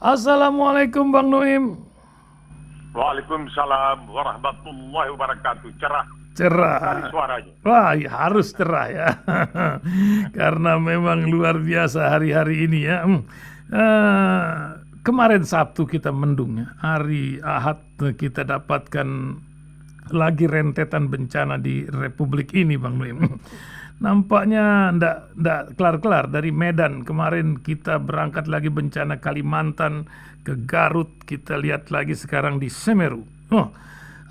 Assalamualaikum Bang Nuim. Waalaikumsalam warahmatullahi wabarakatuh. Cerah sekali Cerah. suaranya. Wah, ya harus cerah ya. Karena memang luar biasa hari-hari ini ya. Eh, Kemarin Sabtu kita mendung ya. Hari Ahad kita dapatkan lagi rentetan bencana di Republik ini Bang Nuim. Nampaknya ndak kelar-kelar. Dari Medan kemarin kita berangkat lagi bencana Kalimantan ke Garut, kita lihat lagi sekarang di Semeru. Oh,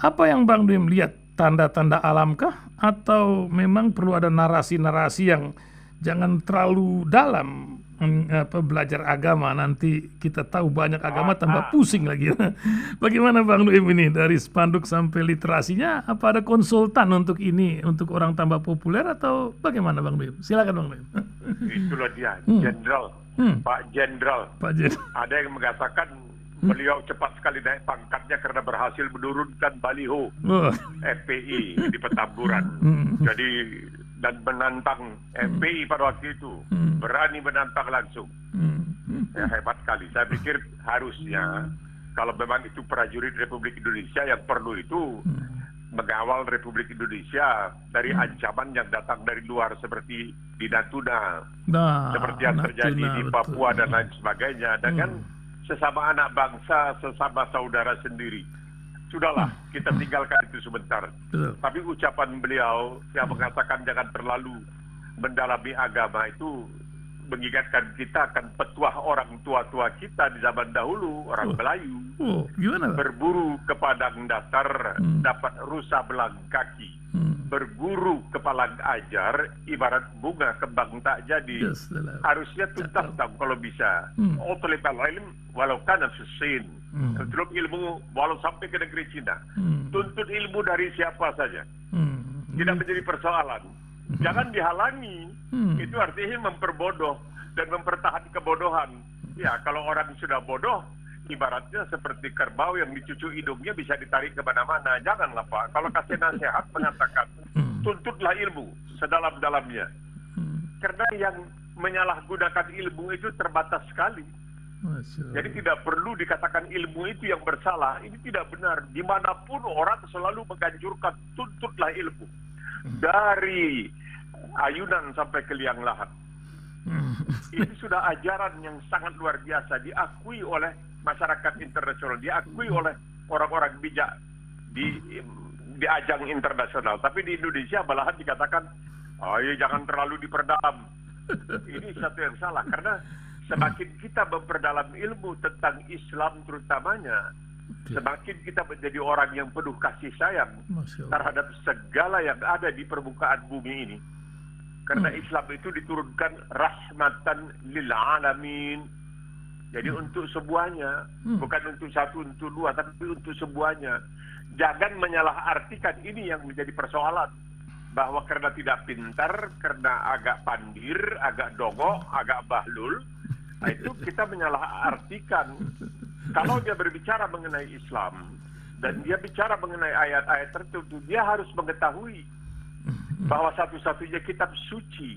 apa yang Bang Nuim lihat, tanda-tanda alamkah atau memang perlu ada narasi-narasi yang jangan terlalu dalam belajar agama, nanti kita tahu banyak agama tambah pusing lagi. Bagaimana Bang Nuim ini dari spanduk sampai literasinya, apa ada konsultan untuk ini untuk orang tambah populer atau bagaimana Bang Nuim? Silakan Bang Nuim. Itulah dia, Jenderal, Pak Jenderal. Pak Jen. Ada yang mengatakan beliau cepat sekali naik pangkatnya karena berhasil menurunkan baliho Oh. FPI di Petamburan. Jadi dan menantang FPI pada waktu itu, berani menantang langsung. Ya, hebat sekali. Saya pikir harusnya kalau memang itu prajurit Republik Indonesia, yang perlu itu mengawal Republik Indonesia dari ancaman yang datang dari luar seperti di Natuna, Nah, seperti yang terjadi Natuna, di betul. Papua dan lain sebagainya. Dengan sesama anak bangsa, sesama saudara sendiri. Sudahlah, kita tinggalkan itu sebentar. Betul. Tapi ucapan beliau yang mengatakan jangan terlalu mendalami agama itu mengingatkan kita akan petuah orang tua-tua kita di zaman dahulu, orang Melayu. Oh, gimana Bang? Berburu ke padang datar, dapat rusa belang kaki. Berguru ke palang ajar, ibarat bunga kembang tak jadi. Yes, dalam. Harusnya tuntas dong kalau bisa. Utlibal ilm walau kana fisin. Tuntut ilmu walau sampai ke negeri Cina. Tuntut ilmu dari siapa saja. Tidak menjadi persoalan. Jangan dihalangi. Itu artinya memperbodoh dan mempertahankan kebodohan. Ya, kalau orang sudah bodoh, ibaratnya seperti kerbau yang dicucu hidungnya bisa ditarik kemana-mana. Janganlah Pak. Kalau kasih nasihat mengatakan tuntutlah ilmu sedalam-dalamnya. Karena yang menyalahgunakan ilmu itu terbatas sekali. Jadi tidak perlu dikatakan ilmu itu yang bersalah. Ini tidak benar. Dimanapun orang selalu menganjurkan tuntutlah ilmu. Dari ayunan sampai ke liang lahat. Ini sudah ajaran yang sangat luar biasa. Diakui oleh masyarakat internasional. Diakui oleh orang-orang bijak di ajang internasional. Tapi di Indonesia malahan dikatakan, oh iya, jangan terlalu diperdalam. Ini satu yang salah. Karena semakin kita memperdalam ilmu tentang Islam terutamanya, semakin kita menjadi orang yang penuh kasih sayang terhadap segala yang ada di permukaan bumi ini. Karena Islam itu diturunkan rahmatan lil alamin. Jadi untuk semuanya, bukan untuk satu, untuk dua, tapi untuk semuanya. Jangan menyalahartikan ini yang menjadi persoalan. Bahwa karena tidak pintar, karena agak pandir, agak dongok, agak bahlul, nah itu kita menyalahartikan. Kalau dia berbicara mengenai Islam dan dia bicara mengenai ayat-ayat tertentu, dia harus mengetahui bahwa satu-satunya kitab suci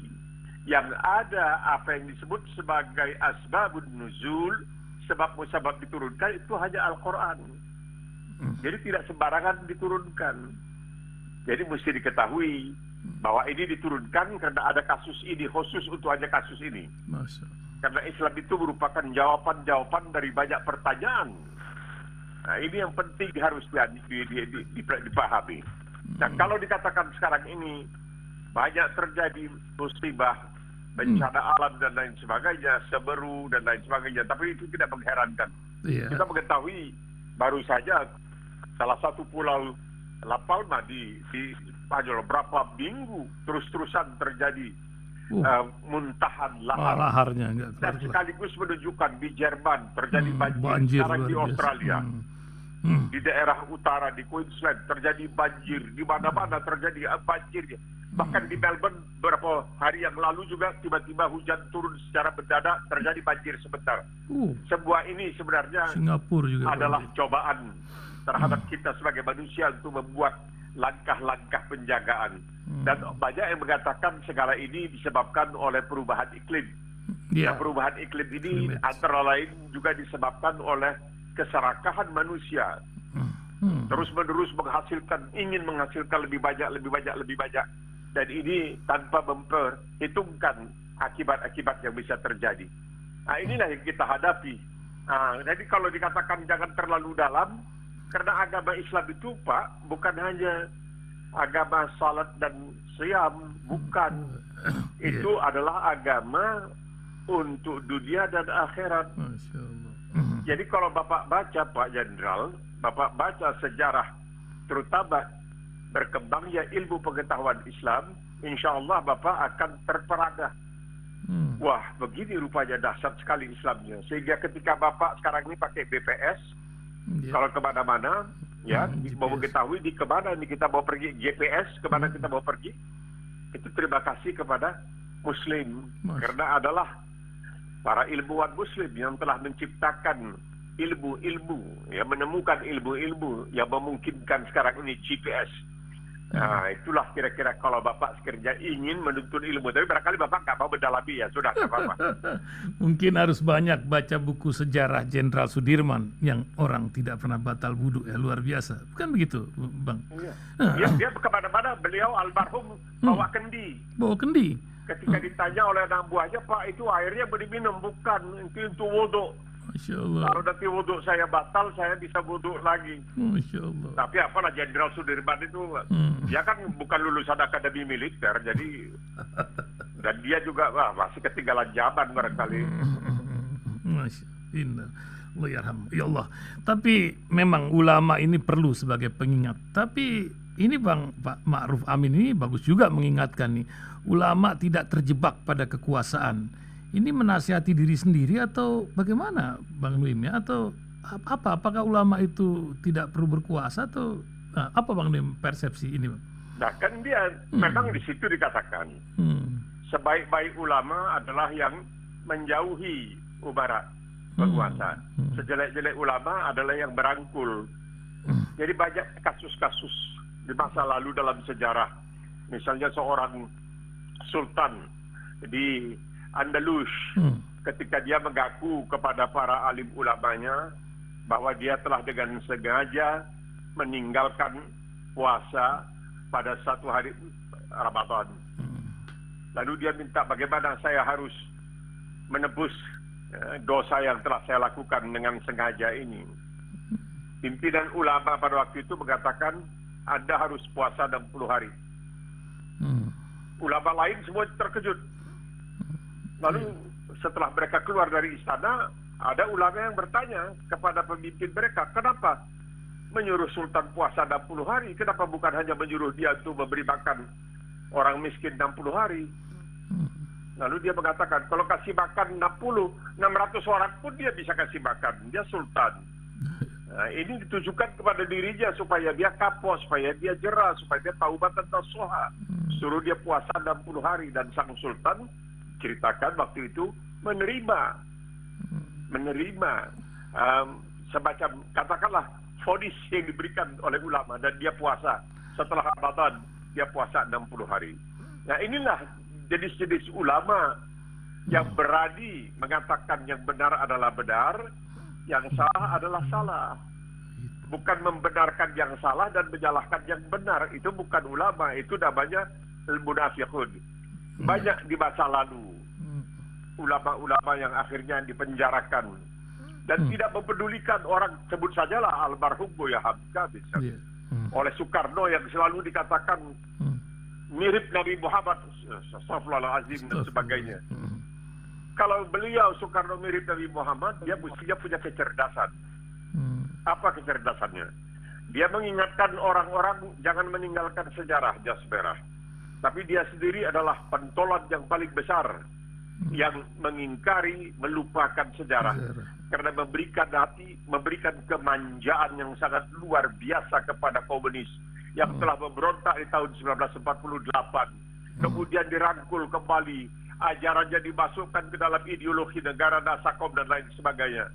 yang ada apa yang disebut sebagai asbabun nuzul, sebab-sebab diturunkan, itu hanya Al-Quran. Jadi tidak sembarangan diturunkan. Jadi mesti diketahui bahwa ini diturunkan karena ada kasus ini, khusus untuk hanya kasus ini. Karena Islam itu merupakan jawaban-jawaban dari banyak pertanyaan. Nah, ini yang penting harus dipahami. Nah, kalau dikatakan sekarang ini banyak terjadi musibah, bencana alam dan lain sebagainya, Semeru dan lain sebagainya, tapi itu tidak mengherankan. Kita mengetahui baru saja salah satu pulau La Palma di Spanyol berapa minggu terus-terusan terjadi muntahan laharnya dan sekaligus menunjukkan di Jerman terjadi banjir, sekarang di Australia, di daerah utara di Queensland terjadi banjir, di mana-mana terjadi banjir. Bahkan di Melbourne beberapa hari yang lalu juga tiba-tiba hujan turun secara mendadak, terjadi banjir sebentar. Semua ini sebenarnya Singapura juga adalah cobaan terhadap kita sebagai manusia untuk membuat langkah-langkah penjagaan. Dan banyak yang mengatakan segala ini disebabkan oleh perubahan iklim. Nah, perubahan iklim ini antara lain juga disebabkan oleh keserakahan manusia. Terus-menerus ingin menghasilkan lebih banyak. Dan ini tanpa memperhitungkan akibat-akibat yang bisa terjadi. Nah, inilah yang kita hadapi. Jadi kalau dikatakan jangan terlalu dalam, karena agama Islam itu, Pak, bukan hanya agama salat dan siam, bukan. Itu adalah agama untuk dunia dan akhirat. Masya Allah. Jadi kalau Bapak baca, Pak Jenderal, Bapak baca sejarah, terutama berkembangnya ilmu pengetahuan Islam, insya Allah Bapak akan terperangah. Wah, begini rupanya dahsyat sekali Islamnya. Sehingga ketika Bapak sekarang ini pakai BPS, kalau kemana-mana, mau mengetahui di kemana ini kita mau pergi, GPS, kemana kita mau pergi, itu terima kasih kepada Muslim. Karena adalah para ilmuwan Muslim yang telah menciptakan ilmu-ilmu, menemukan ilmu-ilmu yang memungkinkan sekarang ini GPS. Nah, itulah kira-kira kalau Bapak sekiranya ingin menuntut ilmu. Tapi barangkali Bapak nggak mau mendalami, ya sudah, nggak apa-apa. Mungkin harus banyak baca buku sejarah Jenderal Sudirman yang orang tidak pernah batal wudhu, luar biasa. Bukan begitu, Bang? Iya. Dia kemana-mana, beliau almarhum bawa kendi. Bawa kendi? Ketika ditanya oleh anak buahnya, Pak, itu airnya diminum, bukan, itu untuk wudhu. Masya Allah. Kalau nanti wudhu saya batal, saya bisa wudhu lagi. Masya Allah. Tapi apalah, Jenderal Sudirman itu, dia kan bukan lulusan akademi militer, jadi dan dia juga masih ketinggalan zaman barangkali. Masya Allah. Allah yarham. Ya Allah. Tapi memang ulama ini perlu sebagai pengingat. Tapi ini Pak Ma'ruf Amin ini bagus juga mengingatkan nih, ulama tidak terjebak pada kekuasaan. Ini menasihati diri sendiri atau bagaimana, Bang Nuim, ya? Atau apa? Apakah ulama itu tidak perlu berkuasa atau apa, Bang Nuim, persepsi ini, Bang? Nah, kan dia memang di situ dikatakan sebaik-baik ulama adalah yang menjauhi ubarat penguasa. Sejelek-jelek ulama adalah yang berangkul. Jadi banyak kasus-kasus di masa lalu dalam sejarah. Misalnya seorang sultan di Andalus, ketika dia mengaku kepada para alim ulamanya bahwa dia telah dengan sengaja meninggalkan puasa pada satu hari Ramadan. Lalu dia minta, bagaimana saya harus menebus dosa yang telah saya lakukan dengan sengaja ini. Pimpinan ulama pada waktu itu mengatakan, Anda harus puasa 60 hari. Ulama lain semua terkejut. Lalu setelah mereka keluar dari istana, ada ulama yang bertanya kepada pemimpin mereka, kenapa menyuruh sultan puasa 60 hari? Kenapa bukan hanya menyuruh dia untuk memberi makan orang miskin 60 hari? Lalu dia mengatakan, kalau kasih makan 600 orang pun dia bisa kasih makan. Dia sultan. Nah, ini ditujukan kepada dirinya supaya dia kapok, supaya dia jerah, supaya dia taubat dan nasuha. Suruh dia puasa 60 hari. Dan sang sultan ceritakan waktu itu menerima semacam, katakanlah, vonis yang diberikan oleh ulama, dan dia puasa setelah Ramadan, dia puasa 60 hari. Nah, inilah jenis-jenis ulama yang berani mengatakan yang benar adalah benar, yang salah adalah salah. Bukan membenarkan yang salah dan menyalahkan yang benar. Itu bukan ulama, itu namanya al-munafiqun. Banyak di masa lalu ulama-ulama yang akhirnya dipenjarakan dan tidak mempedulikan orang, sebut sajalah almarhum Buya Hamka misalnya, oleh Soekarno yang selalu dikatakan mirip Nabi Muhammad, astagfirullahaladzim dan sebagainya. Kalau beliau Soekarno mirip Nabi Muhammad, dia mestinya punya kecerdasan. Apa kecerdasannya? Dia mengingatkan orang-orang jangan meninggalkan sejarah jas merah. Tapi dia sendiri adalah pentolan yang paling besar yang mengingkari, melupakan sejarah. Karena memberikan kemanjaan yang sangat luar biasa kepada komunis yang telah memberontak di tahun 1948. Kemudian dirangkul kembali, ajarannya dimasukkan ke dalam ideologi negara Nasakom dan lain sebagainya.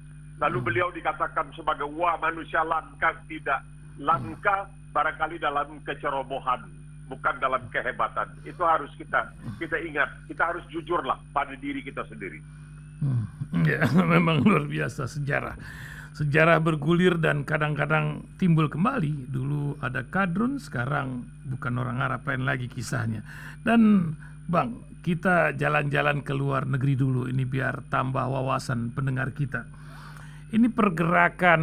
Lalu beliau dikatakan sebagai manusia langka. Tidak, langka barangkali dalam kecerobohan, bukan dalam kehebatan. Itu harus kita ingat. Kita harus jujurlah pada diri kita sendiri. Ya, memang luar biasa sejarah. Sejarah bergulir dan kadang-kadang timbul kembali. Dulu ada Kadrun, sekarang bukan orang Arab, lain lagi kisahnya. Dan Bang, kita jalan-jalan ke luar negeri dulu ini biar tambah wawasan pendengar kita. Ini pergerakan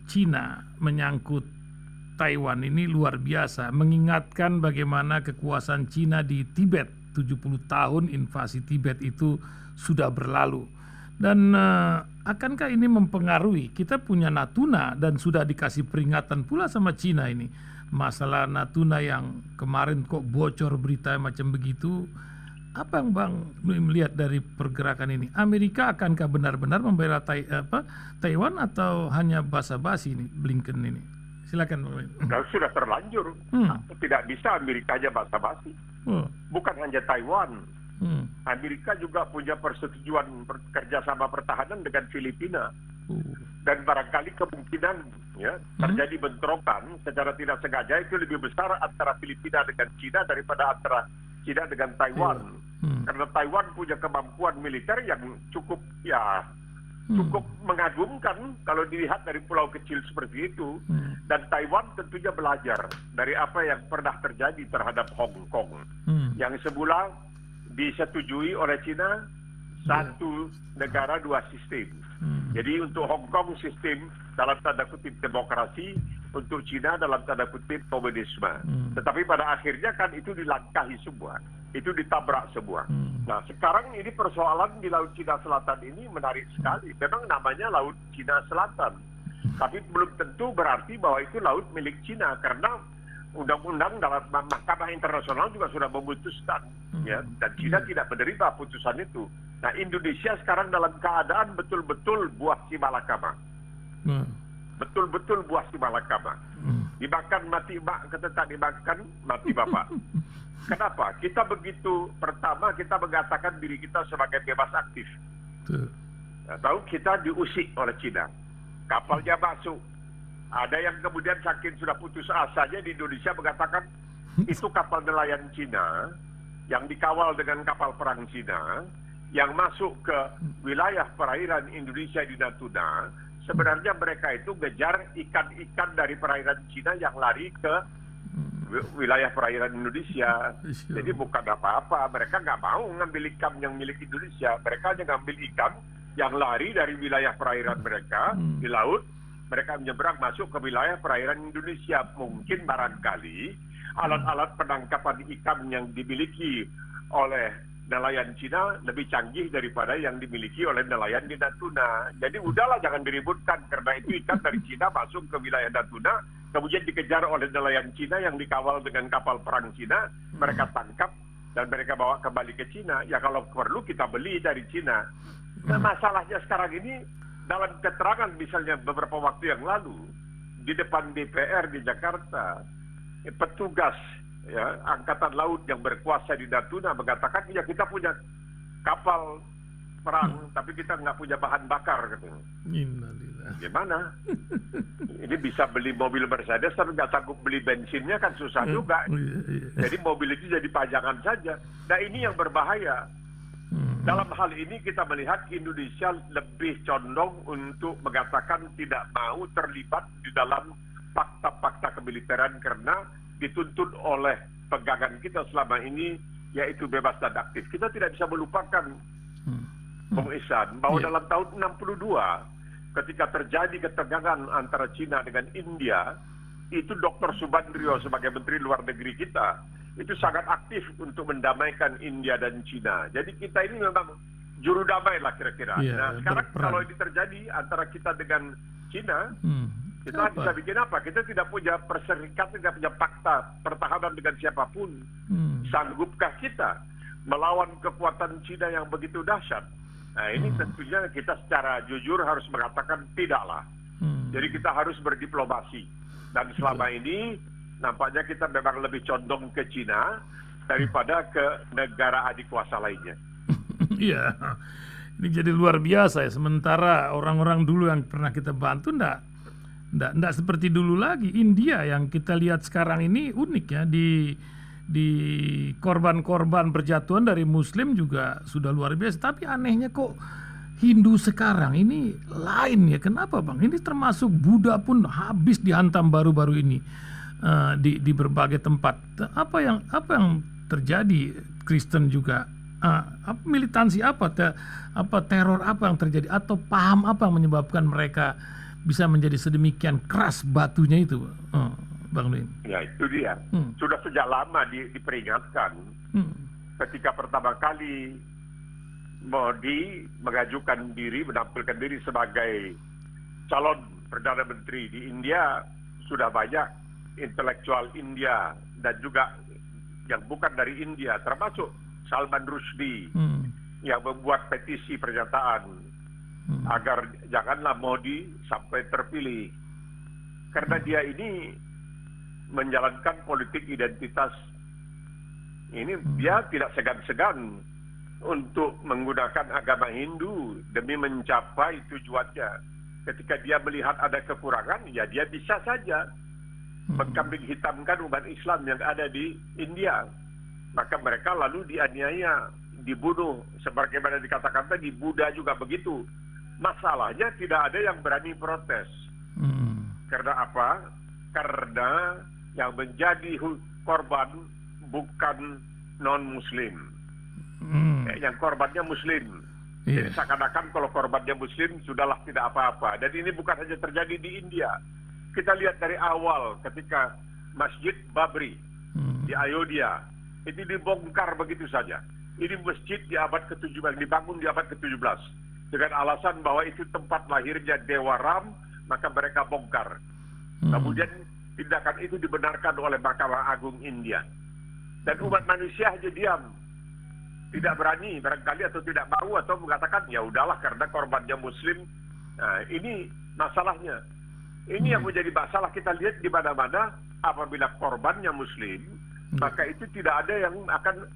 Cina menyangkut Taiwan ini luar biasa, mengingatkan bagaimana kekuasaan Cina di Tibet. 70 tahun invasi Tibet itu sudah berlalu. Dan akankah ini mempengaruhi? Kita punya Natuna dan sudah dikasih peringatan pula sama Cina ini. Masalah Natuna yang kemarin kok bocor berita macam begitu. Apa yang Bang melihat dari pergerakan ini? Amerika akankah benar-benar membela Taiwan atau hanya basa-basi ini Blinken ini? Silakan Bang. Sudah terlanjur. Tidak bisa Amerika aja basa-basi. Bukan hanya Taiwan. Amerika juga punya persetujuan kerjasama pertahanan dengan Filipina. Dan barangkali kemungkinan terjadi bentrokan secara tidak sengaja itu lebih besar antara Filipina dengan China daripada antara China dengan Taiwan. Karena Taiwan punya kemampuan militer yang cukup mengagumkan kalau dilihat dari pulau kecil seperti itu. Dan Taiwan tentunya belajar dari apa yang pernah terjadi terhadap Hong Kong. Yang semula disetujui oleh China, satu negara dua sistem. Jadi untuk Hong Kong sistem dalam tanda kutip demokrasi, untuk China dalam tanda kutip komunisme. Tetapi pada akhirnya kan itu dilangkahi semua, itu ditabrak semua. Nah sekarang ini persoalan di Laut Cina Selatan ini menarik sekali. Memang namanya Laut Cina Selatan, tapi belum tentu berarti bahwa itu laut milik China, karena undang-undang dalam Mahkamah Internasional juga sudah memutuskan, dan China tidak menerima putusan itu. Nah, Indonesia sekarang dalam keadaan betul-betul buah si malakama. Betul-betul buah si malakama. Dimakan mati mak, kata tak dimakan mati bapak. Kenapa? Kita begitu, pertama kita mengatakan diri kita sebagai bebas aktif. Tahu kita diusik oleh China. Kapalnya masuk. Ada yang kemudian saking sudah putus asanya di Indonesia mengatakan itu kapal nelayan Cina yang dikawal dengan kapal perang Cina yang masuk ke wilayah perairan Indonesia di Natuna. Sebenarnya mereka itu ngejar ikan-ikan dari perairan Cina yang lari ke wilayah perairan Indonesia. Jadi bukan apa-apa, mereka nggak mau ngambil ikan yang milik Indonesia. Mereka hanya ngambil ikan yang lari dari wilayah perairan mereka di laut. Mereka menyeberang masuk ke wilayah perairan Indonesia. Mungkin barangkali alat-alat penangkapan ikan yang dimiliki oleh nelayan Cina lebih canggih daripada yang dimiliki oleh nelayan di Natuna. Jadi udahlah jangan diributkan, karena itu ikan dari Cina masuk ke wilayah Natuna, kemudian dikejar oleh nelayan Cina yang dikawal dengan kapal perang Cina, mereka tangkap dan mereka bawa kembali ke Cina. Ya kalau perlu kita beli dari Cina. Nah masalahnya sekarang ini, dalam keterangan misalnya beberapa waktu yang lalu di depan DPR di Jakarta, petugas angkatan laut yang berkuasa di Natuna mengatakan ya kita punya kapal perang tapi kita nggak punya bahan bakar katanya. Gimana? Ini bisa beli mobil Mercedes tapi nggak sanggup beli bensinnya kan susah juga. Jadi mobil itu jadi pajangan saja. Nah ini yang berbahaya. Dalam hal ini kita melihat Indonesia lebih condong untuk mengatakan tidak mau terlibat di dalam fakta-fakta kemiliteran karena dituntut oleh pegangan kita selama ini, yaitu bebas dan aktif. Kita tidak bisa melupakan, Bung Ihsan, bahwa dalam tahun 62 ketika terjadi ketegangan antara Cina dengan India, itu Dr. Subandrio sebagai Menteri Luar Negeri kita itu sangat aktif untuk mendamaikan India dan Cina. Jadi kita ini memang juru damai lah kira-kira. Nah sekarang kalau ini terjadi antara kita dengan Cina, kita bisa bikin apa? Kita tidak punya perserikatan, tidak punya fakta pertahanan dengan siapapun. Sanggupkah kita melawan kekuatan Cina yang begitu dahsyat? Nah ini tentunya kita secara jujur harus mengatakan tidaklah. Jadi kita harus berdiplomasi. Dan selama ini nampaknya kita memang lebih condong ke Cina daripada ke negara adik kuasa lainnya. Iya, ini jadi luar biasa ya. Sementara orang-orang dulu yang pernah kita bantu ndak seperti dulu lagi. India yang kita lihat sekarang ini unik ya, di korban-korban berjatuhan dari Muslim juga sudah luar biasa. Tapi anehnya kok Hindu sekarang ini lain ya. Kenapa Bang? Ini termasuk Buddha pun habis dihantam baru-baru ini di berbagai tempat. Apa yang terjadi? Kristen juga militansi apa teror apa yang terjadi, atau paham apa yang menyebabkan mereka bisa menjadi sedemikian keras batunya itu, Bang Nuin? Ya itu dia. Sudah sejak lama diperingatkan. Ketika pertama kali Modi mengajukan diri, menampilkan diri sebagai calon Perdana Menteri di India, sudah banyak intelektual India dan juga yang bukan dari India, termasuk Salman Rushdie yang membuat petisi pernyataan agar janganlah Modi sampai terpilih. Karena dia ini menjalankan politik identitas. Ini dia tidak segan-segan untuk menggunakan agama Hindu demi mencapai tujuannya. Ketika dia melihat ada kekurangan, ya dia bisa saja mengkambing hitamkan umat Islam yang ada di India. Maka mereka lalu dianiaya, dibunuh. Sebagaimana dikatakan tadi, Buddha juga begitu. Masalahnya tidak ada yang berani protes. Karena apa? Karena yang menjadi korban bukan non-Muslim. Yang korbannya Muslim. Jadi seakan-akan kalau korbannya Muslim sudahlah tidak apa-apa. Dan ini bukan hanya terjadi di India. Kita lihat dari awal ketika Masjid Babri di Ayodhya itu dibongkar begitu saja. Ini masjid di abad ke-17, dibangun di abad ke-17 dengan alasan bahwa itu tempat lahirnya Dewa Ram, maka mereka bongkar. Kemudian tindakan itu dibenarkan oleh Mahkamah Agung India. Dan umat manusia hanya diam. Tidak berani barangkali atau tidak mau atau mengatakan ya udahlah karena korbannya Muslim. Nah, ini masalahnya. Ini yang menjadi masalah kita lihat di mana-mana. Apabila korbannya Muslim, maka itu tidak ada yang akan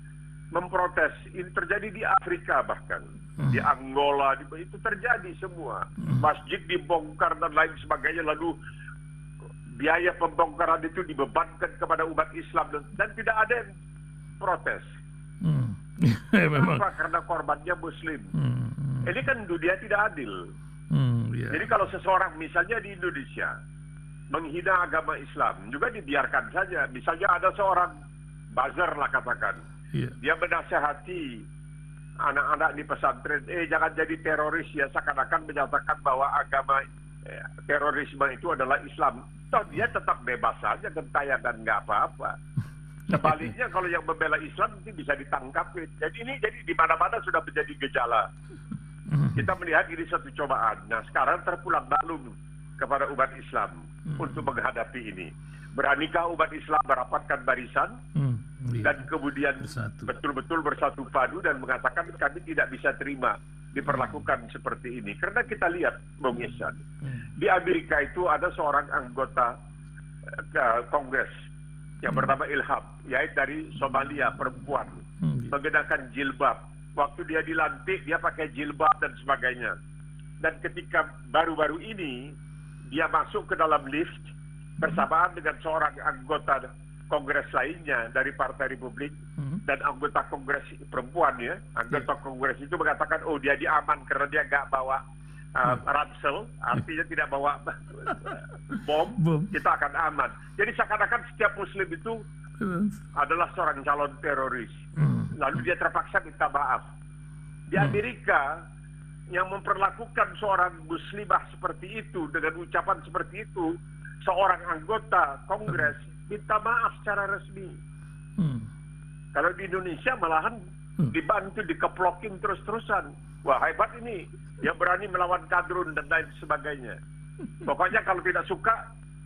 memprotes. Ini terjadi di Afrika bahkan, di Angola, itu terjadi semua. Masjid dibongkar dan lain sebagainya, lalu biaya pembongkaran itu dibebankan kepada umat Islam dan tidak ada yang protes. Kenapa? Karena korbannya Muslim. Ini kan dunia tidak adil. Jadi kalau seseorang misalnya di Indonesia menghina agama Islam juga dibiarkan saja. Misalnya ada seorang buzzer lah katakan, dia menasihati anak-anak di pesantren, jangan jadi teroris ya, seakan-akan menyatakan bahwa agama terorisme itu adalah Islam. Toh dia tetap bebas saja gentayangan, nggak apa-apa. Sebaliknya kalau yang membela Islam itu bisa ditangkap. Jadi di mana-mana sudah menjadi gejala. Kita melihat ini satu cobaan. Nah sekarang terpulang maklum kepada umat Islam untuk menghadapi ini. Beranikah umat Islam merapatkan barisan dan kemudian betul-betul bersatu padu dan mengatakan kami tidak bisa terima diperlakukan seperti ini. Karena kita lihat, Bung Ihsan, di Amerika itu ada seorang anggota Kongres yang bernama Ilham, yaitu dari Somalia, perempuan, mengenakan jilbab. Waktu dia dilantik, dia pakai jilbab dan sebagainya. Dan ketika baru-baru ini, dia masuk ke dalam lift bersamaan dengan seorang anggota Kongres lainnya dari Partai Republik, dan anggota Kongres perempuan ya, anggota Kongres itu mengatakan, oh dia diaman karena dia nggak bawa ransel, artinya tidak bawa bom, kita akan aman. Jadi seakan-akan setiap Muslim itu adalah seorang calon teroris. Lalu dia terpaksa minta maaf. Di Amerika yang memperlakukan seorang muslimah seperti itu dengan ucapan seperti itu, seorang anggota Kongres minta maaf secara resmi. Kalau di Indonesia malahan dibantu, dikeplokin terus-terusan. Wah hebat ini, dia berani melawan kadrun dan lain sebagainya. Pokoknya kalau tidak suka,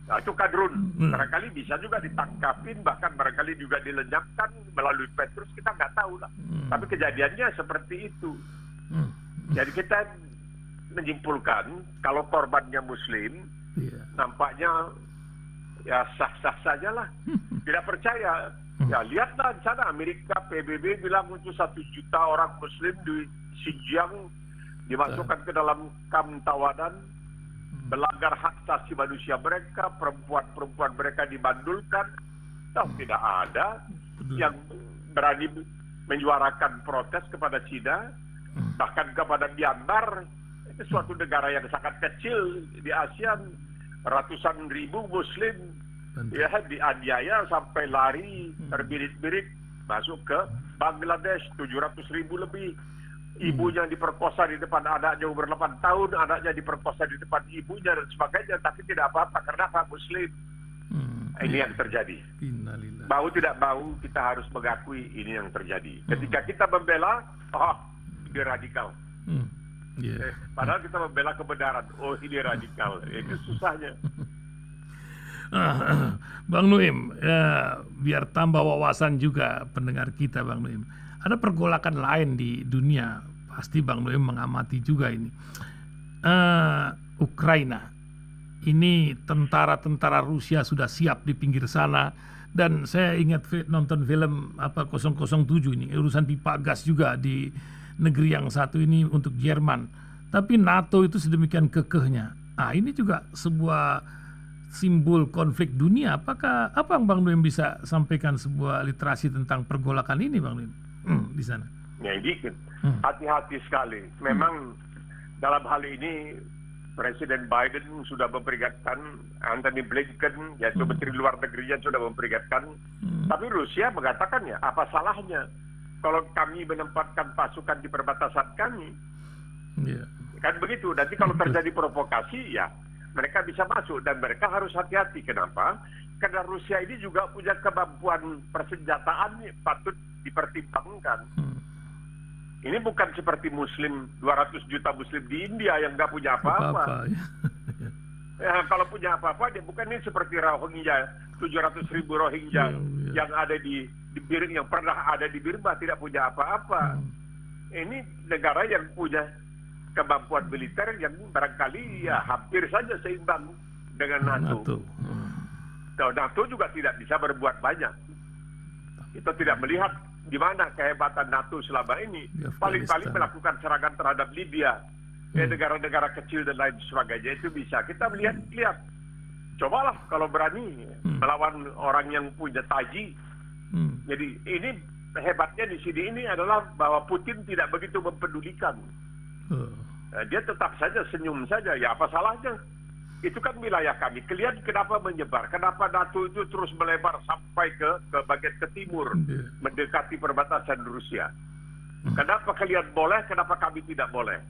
nah itu kadrun. Barangkali bisa juga ditangkapin, bahkan barangkali juga dilenyapkan melalui Petrus, kita nggak tahu lah. Tapi kejadiannya seperti itu. Jadi kita menyimpulkan kalau korbannya Muslim, nampaknya ya sah-sah saja lah. Tidak percaya, ya lihatlah di sana Amerika, PBB bilang untuk 1 juta orang Muslim di Xinjiang dimasukkan ke dalam kamp tawanan, melanggar hak asasi manusia mereka, perempuan-perempuan mereka dibandulkan. Tahu tidak ada yang berani menyuarakan protes kepada Cina. Bahkan kepada Myanmar, itu suatu negara yang sangat kecil di ASEAN, ratusan ribu Muslim ya dianiaya sampai lari terbirit-birit masuk ke Bangladesh, 700.000 lebih. Ibunya diperkosa di depan anaknya umur 8 tahun, anaknya diperkosa di depan ibunya dan sebagainya, tapi tidak apa-apa karena apa? Muslim. Ini yang terjadi. Mau tidak mau kita harus mengakui ini yang terjadi. Ketika kita membela, ini radikal. Padahal kita membela kebenaran, ini radikal. Itu susahnya. Bang Nuim, biar tambah wawasan juga pendengar kita, Bang Nuim. Ada pergolakan lain di dunia, pasti Bang Nuim mengamati juga ini. Ukraina. Ini tentara-tentara Rusia sudah siap di pinggir sana, dan saya ingat nonton film 007 ini, urusan pipa gas juga di negeri yang satu ini untuk Jerman. Tapi NATO itu sedemikian kekehnya. Ini juga sebuah simbol konflik dunia. Apa yang Bang Nuim bisa sampaikan sebuah literasi tentang pergolakan ini, Bang Nuim, di sana? Ya, dikit. Hati-hati sekali. Memang dalam hal ini Presiden Biden sudah memperingatkan, Antony Blinken, yaitu Menteri Luar Negerinya sudah memperingatkan. Tapi Rusia mengatakan ya, apa salahnya kalau kami menempatkan pasukan di perbatasan kami? Kan begitu. Nanti kalau terjadi provokasi ya mereka bisa masuk dan mereka harus hati-hati. Kenapa? Karena Rusia ini juga punya kemampuan persenjataan patut dipertimbangkan. Ini bukan seperti Muslim, 200 juta Muslim di India yang nggak punya apa-apa. Kalau punya apa-apa, dia bukan ini seperti Rohingya, 700.000 Rohingya yang ada di Birma, yang pernah ada di Birma, tidak punya apa-apa. Ini negara yang punya kemampuan militer yang barangkali ya hampir saja seimbang dengan NATO. NATO juga tidak bisa berbuat banyak. Kita tidak melihat di mana kehebatan NATO selama ini. Paling-paling melakukan serangan terhadap Libya, negara-negara kecil dan lain sebagainya itu bisa. Kita lihat, cobalah kalau berani melawan orang yang punya taji. Jadi ini hebatnya di sini ini adalah bahwa Putin tidak begitu mempedulikan. Dia tetap saja senyum saja. Ya apa salahnya? Itu kan wilayah kami. Kalian kenapa menyebar? Kenapa NATO itu terus melebar sampai ke bagian ke timur, mendekati perbatasan Rusia? Kenapa kalian boleh? Kenapa kami tidak boleh?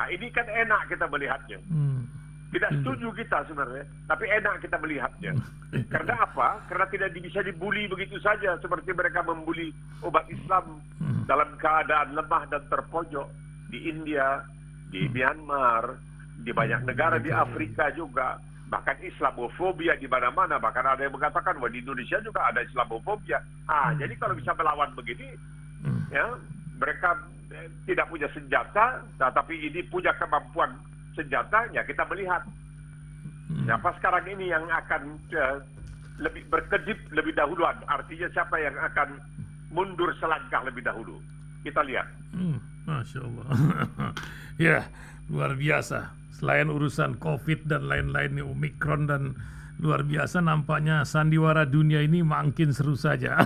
Ini kan enak kita melihatnya. Tidak setuju kita sebenarnya, tapi enak kita melihatnya. Karena apa? Karena tidak bisa dibuli begitu saja seperti mereka membuli umat Islam dalam keadaan lemah dan terpojok di India, di Myanmar, di banyak negara di Afrika juga, bahkan Islamofobia di mana-mana. Bahkan ada yang mengatakan bahwa di Indonesia juga ada Islamofobia. Jadi kalau bisa melawan begini, ya mereka tidak punya senjata, tapi ini punya kemampuan senjata, ya kita melihat. Siapa sekarang ini yang akan lebih berkedip lebih dahuluan? Artinya siapa yang akan mundur selangkah lebih dahulu? Kita lihat. Masya Allah. Ya, luar biasa. Selain urusan COVID dan lain-lain, Omikron dan luar biasa, nampaknya sandiwara dunia ini makin seru saja.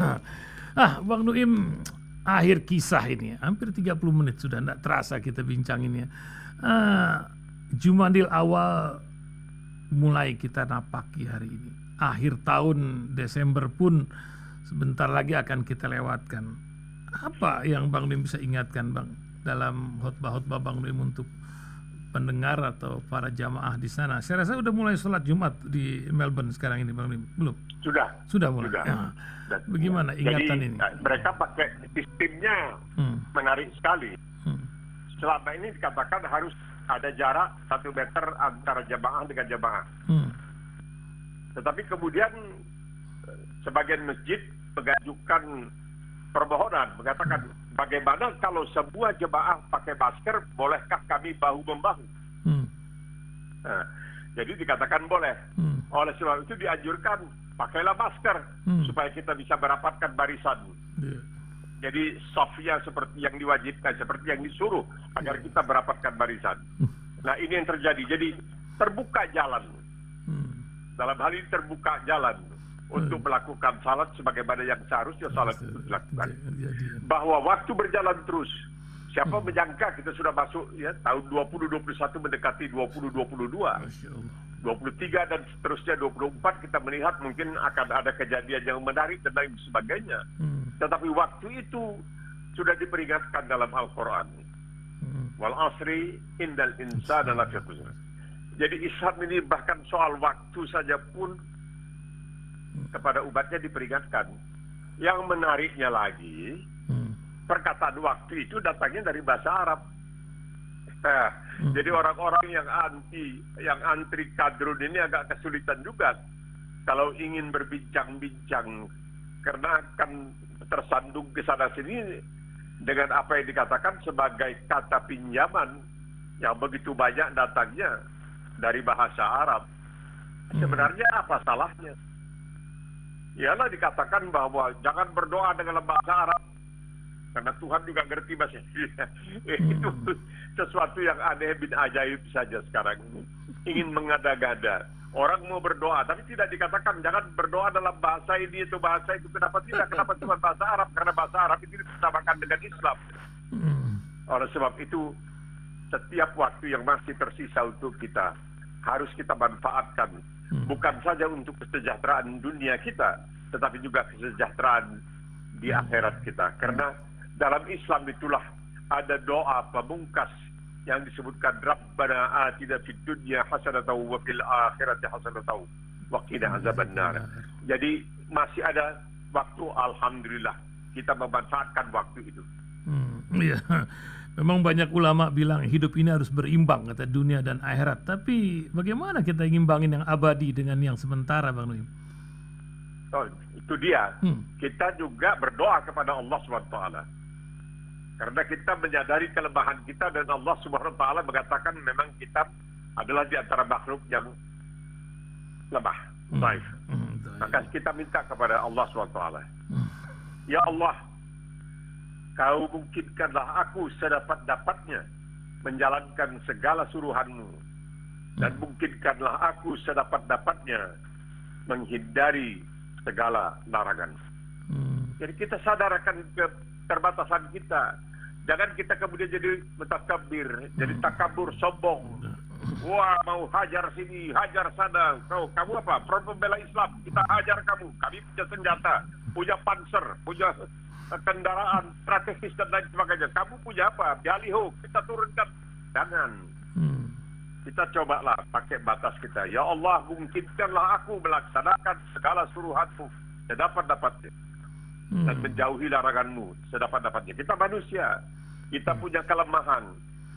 Bang Nuim, akhir kisah ini, hampir 30 menit sudah, tidak terasa kita bincang ini. Jumadil awal mulai kita napaki hari ini. Akhir tahun Desember pun sebentar lagi akan kita lewatkan. Apa yang Bang Nuim bisa ingatkan, Bang, dalam khotbah-khotbah Bang Nuim untuk pendengar atau para jamaah di sana? Saya rasa udah mulai sholat Jumat di Melbourne sekarang ini, Bang Nuim. Belum? Sudah mulai. Ya. Bagaimana ingatan jadi, ini? Mereka pakai sistemnya menarik sekali. Selama ini dikatakan harus ada jarak 1 meter antara jamaah dengan jamaah. Tetapi kemudian sebagian masjid mengajukan permohonan, mengatakan bagaimana kalau semua jemaah pakai masker, bolehkah kami bahu-membahu? Jadi dikatakan boleh. Oleh sebab itu dianjurkan pakailah masker supaya kita bisa merapatkan barisan. Jadi softnya seperti yang diwajibkan, seperti yang disuruh agar kita merapatkan barisan. Nah ini yang terjadi. Jadi terbuka jalan. Dalam hal ini terbuka jalan untuk melakukan salat sebagaimana yang seharusnya salat itu dilakukan. Bahwa waktu berjalan terus, Siapa menyangka kita sudah masuk ya tahun 2021 mendekati 2022. Masya Allah. 23 dan seterusnya 24 kita melihat mungkin akan ada kejadian yang menarik dan lain sebagainya. Tetapi waktu itu sudah diperingatkan dalam Al-Quran. Wal asri innal insana lafi khusr. Jadi Islam ini bahkan soal waktu saja pun kepada umatnya diperingatkan. Yang menariknya lagi, perkataan waktu itu datangnya dari bahasa Arab. Jadi orang-orang yang antri kadrun ini agak kesulitan juga kalau ingin berbincang-bincang karena akan tersandung ke sana sini dengan apa yang dikatakan sebagai kata pinjaman yang begitu banyak datangnya dari bahasa Arab. Sebenarnya apa salahnya? Ialah dikatakan bahwa jangan berdoa dengan bahasa Arab karena Tuhan juga ngerti bahasa itu sesuatu yang aneh bin ajaib saja sekarang ini. Ingin mengada-gada. Orang mau berdoa, tapi tidak dikatakan jangan berdoa dalam bahasa ini itu bahasa itu. Kenapa tidak? Kenapa cuma bahasa Arab? Karena bahasa Arab itu disamakan dengan Islam. Oleh sebab itu, setiap waktu yang masih tersisa untuk kita harus kita manfaatkan. Bukan saja untuk kesejahteraan dunia kita, tetapi juga kesejahteraan di akhirat kita. Karena dalam Islam itulah ada doa pamungkas yang disebutkan Rabbana atina fid dunya hasanatan wa fil akhirati hasanatan wa qina azabannar. Jadi masih ada waktu, alhamdulillah kita memanfaatkan waktu itu. Iya. Memang banyak ulama bilang hidup ini harus berimbang kata dunia dan akhirat. Tapi bagaimana kita ngimbangin yang abadi dengan yang sementara, Bang Nuim? Oh, itu dia. Kita juga berdoa kepada Allah SWT. Karena kita menyadari kelemahan kita dan Allah SWT mengatakan memang kita adalah di antara makhluk yang lemah, dhaif. Maka kita minta kepada Allah SWT. Ya Allah, Kau mungkinkanlah aku sedapat-dapatnya menjalankan segala suruhan-Mu dan mungkinkanlah aku sedapat-dapatnya menghindari segala larangan. Jadi kita sadarkan keterbatasan kita. Jangan kita kemudian jadi mutakabir, jadi takabur, sombong. Wah, mau hajar sini, hajar sana. Kamu apa? Front Pembela Islam. Kita hajar kamu. Kami punya senjata, punya panser, punya kendaraan strategis dan lain sebagainya. Kamu punya apa? Baliho, kita turunkan. Jangan. Kita cobalah pakai batas kita. Ya Allah, mungkinkanlah aku melaksanakan segala suruhan-Mu sedapat-dapatnya dan menjauhi larangan-Mu sedapat-dapatnya. Kita manusia, kita punya kelemahan,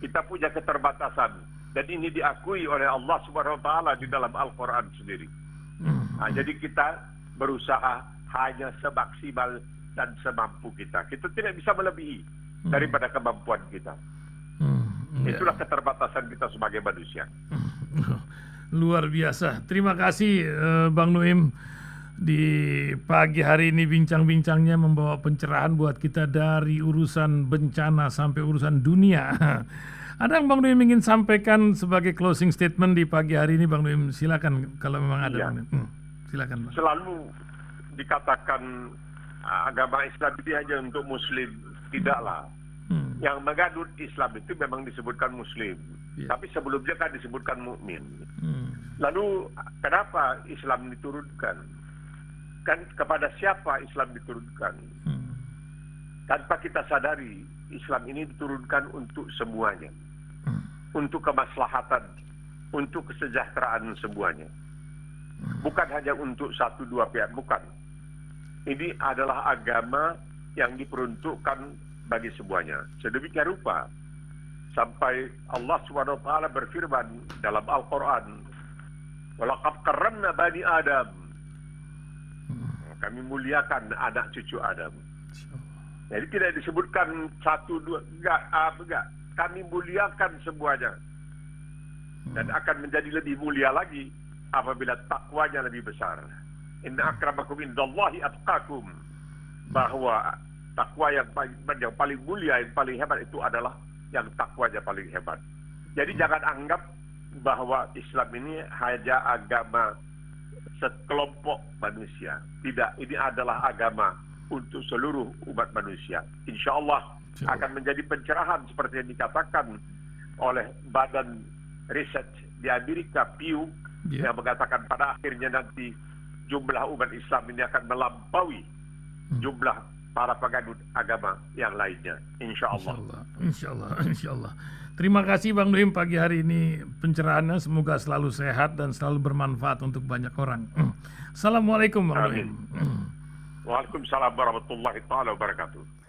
kita punya keterbatasan, dan ini diakui oleh Allah Subhanahu wa taala di dalam Al-Qur'an sendiri. Jadi kita berusaha hanya semaksimal dan semampu kita. Kita tidak bisa melebihi daripada kemampuan kita. Itulah keterbatasan kita sebagai manusia. Luar biasa. Terima kasih Bang Nuim. Di pagi hari ini bincang-bincangnya membawa pencerahan buat kita dari urusan bencana sampai urusan dunia. Ada yang Bang Nuim ingin sampaikan sebagai closing statement di pagi hari ini, Bang Nuim? Silakan kalau memang ada. Bang Nuim. Silakan, Bang. Selalu dikatakan agama Islam itu hanya untuk Muslim. Tidaklah. Yang menganut Islam itu memang disebutkan Muslim. Tapi sebelumnya kan disebutkan mukmin. Lalu kenapa Islam diturunkan? Kan kepada siapa Islam diturunkan? Tanpa kita sadari, Islam ini diturunkan untuk semuanya. Untuk kemaslahatan, untuk kesejahteraan semuanya. Bukan hanya untuk satu dua pihak, bukan. Ini adalah agama yang diperuntukkan bagi semuanya. Sedemikian rupa sampai Allah SWT berfirman dalam Al-Quran, "Walaqad karramna bani Adam." Kami muliakan anak cucu Adam. Jadi tidak disebutkan satu dua, enggak. Kami muliakan semuanya. Dan akan menjadi lebih mulia lagi apabila takwanya lebih besar. Inna akramakum indallahi atqakum. Bahwa takwa yang paling mulia, yang paling hebat itu adalah yang takwanya paling hebat. Jadi jangan anggap bahwa Islam ini hanya agama sekelompok manusia. Tidak, ini adalah agama untuk seluruh umat manusia. Insya Allah akan menjadi pencerahan seperti yang dikatakan oleh Badan Riset di Amerika, Pew, yang mengatakan pada akhirnya nanti jumlah umat Islam ini akan melampaui jumlah para penganut agama yang lainnya, insya Allah. Insya Allah. Terima kasih Bang Nuhim pagi hari ini pencerahannya, semoga selalu sehat dan selalu bermanfaat untuk banyak orang. Assalamualaikum Bang Nuhim. Waalaikumsalam warahmatullahi wabarakatuh.